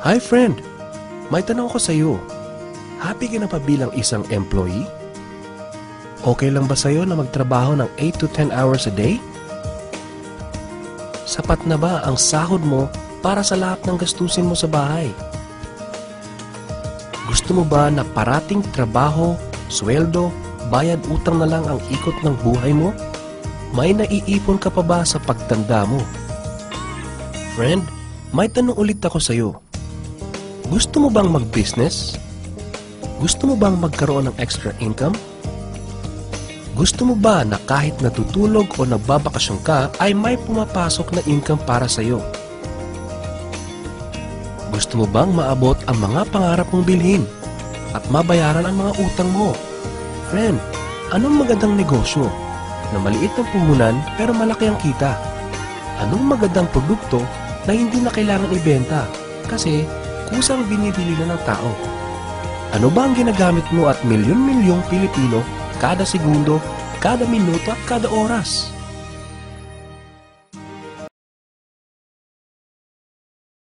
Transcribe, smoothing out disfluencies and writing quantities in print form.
Hi friend, may tanong ko sa iyo. Happy ka na pa bilang isang employee? Okay lang ba sa iyo na magtrabaho ng 8 to 10 hours a day? Sapat na ba ang sahod mo para sa lahat ng gastusin mo sa bahay? Gusto mo ba na parating trabaho, sweldo, bayad utang na lang ang ikot ng buhay mo? May naiipon ka pa ba sa pagtanda mo? Friend, may tanong ulit ako sa iyo. Gusto mo bang mag-business? Gusto mo bang magkaroon ng extra income? Gusto mo ba na kahit natutulog o nagbabakasyon ka ay may pumapasok na income para sa iyo? Gusto mo bang maabot ang mga pangarap mong bilhin at mabayaran ang mga utang mo? Friend, anong magandang negosyo na maliit ang puhunan pero malaki ang kita? Anong magandang produkto na hindi na kailangan ibenta kasi kusang binibili na ng tao? Ano ba ang ginagamit mo at milyon-milyong Pilipino kada segundo, kada minuto at kada oras?